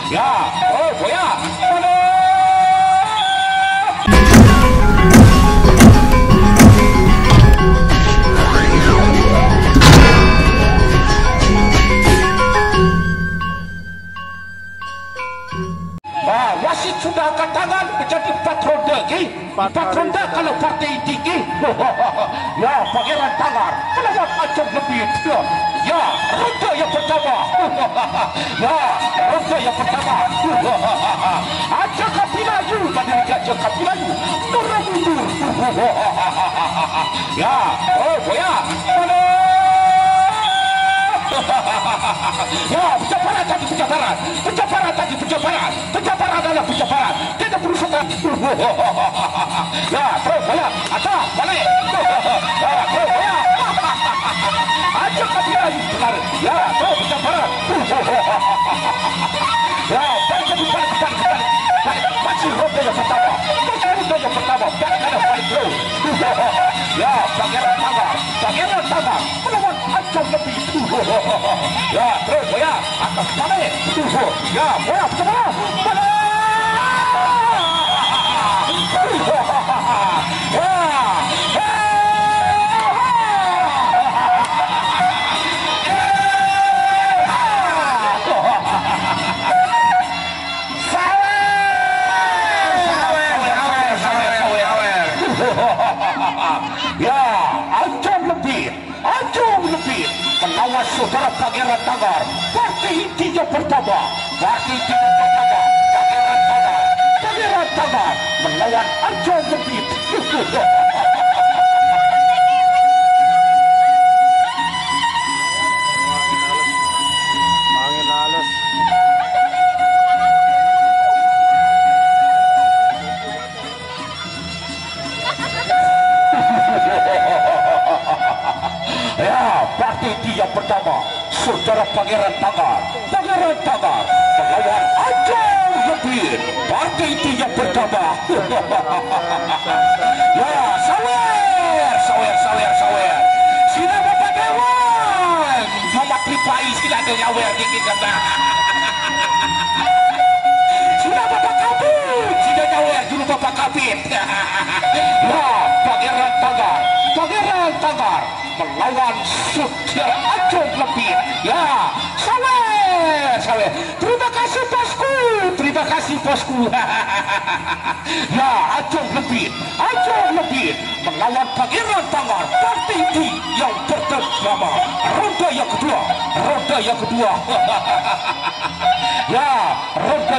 Ya, oh boya. Wasit sudah angkat tangan menjadi 4 ronde lagi. 4 ronde kalau partai tinggi. Ya, Pangeran Tanggar melawan Acung Lebit. Ya, ronde yang pertama. Ya, ronde yang pertama. Acung Kapilayu dari Acung Kapilayu turun mundur. Ya, oh boya. Ya, penjabaran tadi penjabaran adalah penjabaran. Tidak berusaha. Ya, terus bola, atas balik. Ya, terus bola. Ajak dia benar. Ya, terus penjabaran. Ya, balik masih ronde yang pertama. Balik bro. Ya, Pangeran Tanggar melawan Acung Lebit. Ya, terus boya atas balik. Ya, boya pertama. Ya, Acung Lebit melawan saudara Pangeran Tanggar. Partai intinya pertama. Pangeran Tanggar melawan Acung Lebit. Angin halus. Ya, partai yang pertama, saudara Pangeran Tanggar melawan Acung Lebit. Partai yang pertama. Ya, sawer. Sila Bapak Dewan, Muhammad Ripai sila ada nyawer dikit kata. Sila Bapak Kabit, sila nyawer dulu Bapak Kabit. Ya, Pangeran Tanggar melawan saudara Acung Lebit. Ya, sawer. Terima kasih bosku. Ya, Acung Lebit melawan Pangeran Tanggar. Partai inti yang pertama. Ronde yang kedua. Ya, ronde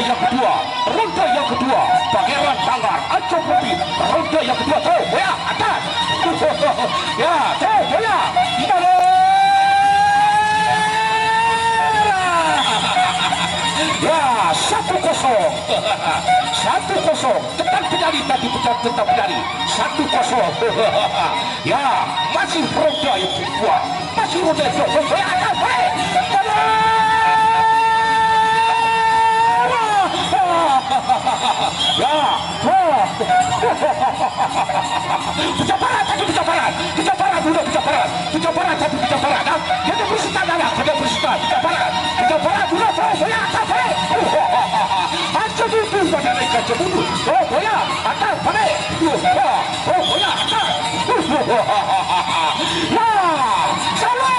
yang kedua. Pangeran Tanggar, Acung Lebit. Ronde yang kedua. Tuh, boya atas. Ya, tuh, boya. Ya, 1-0. Tetap penjari tadi tetap penjari. 1-0. Ya, masih ronde yang kedua. Ya, atas, baik. Ya, penjabaran dulu. Dia berusaha penjabaran dulu. Boya atas balik. Acung itu pada naik ke mundur. Oh, boya atas balik. Oh, boya atas. Ya, salah.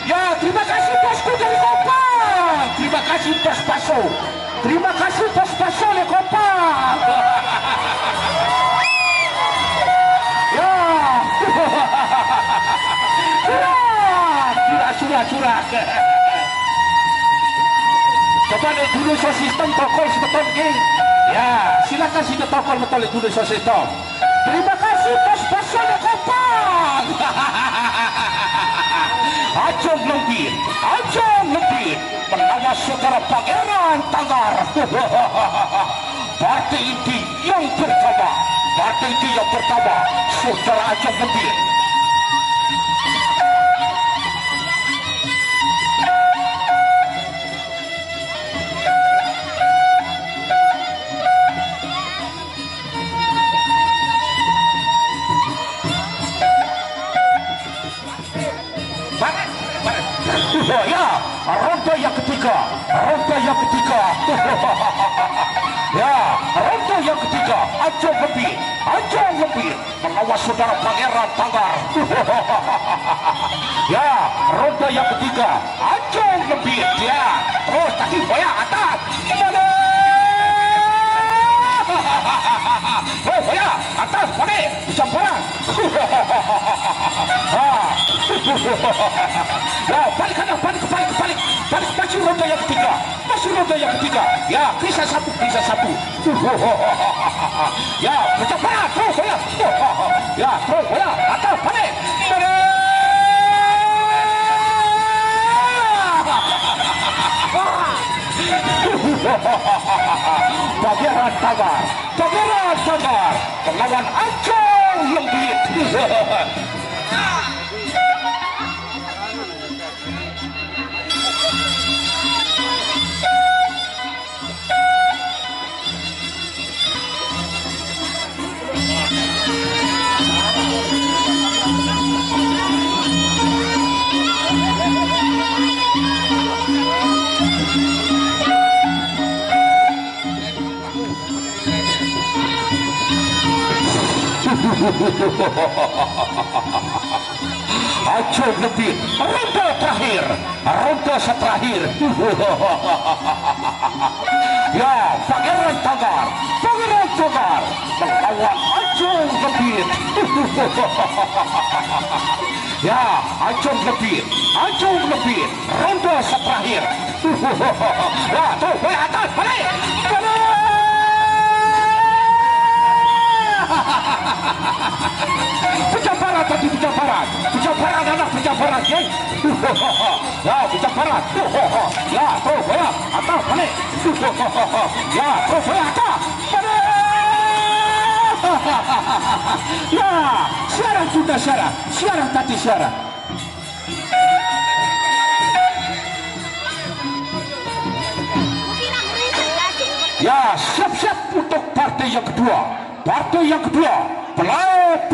Ya, terima kasih bosku dari Kopang. Terima kasih bos Paso dari Kopang. Ya, curah. Coba lihat dulu sistem tokol sebetulnya geng. Ya, silakan sini tokol betul dulu sistem. Terima kasih bos Paso dari Kopang. Acung Lebit melawan saudara Pangeran Tanggar. Partai inti yang pertama, saudara Acung Lebit. ketiga, ronde yang ketiga. Ya, ronde yang ketiga, Ajong Lebit melawan saudara Pangeran Tanggar. Ya, ronde yang ketiga, Ajong Lebit. Ya, terus kaki boya atas. Oh, boya atas, balik, campuran. Ya, balik kanan, balik, masih ronde yang ketiga, ya, kisah satu. Ya, bercepat, terus boya. Ya, terus boya atas, balik. Pangeran Tanggar melawan Ajong Lebit. Ajong Lebit, ronde terakhir. Ya, Pangeran Tanggar melawan Ajong Lebit. Ya, Ajong Lebit, ronde terakhir. Ya, tuh, boleh atas, balik. Pencaparan ya. Ya, pencaparan. Ya, terus bola atas, balik. Ya, terus bola atas, balik. Ya, siaran tadi. Ya, siap-siap untuk partai yang kedua. Pelawak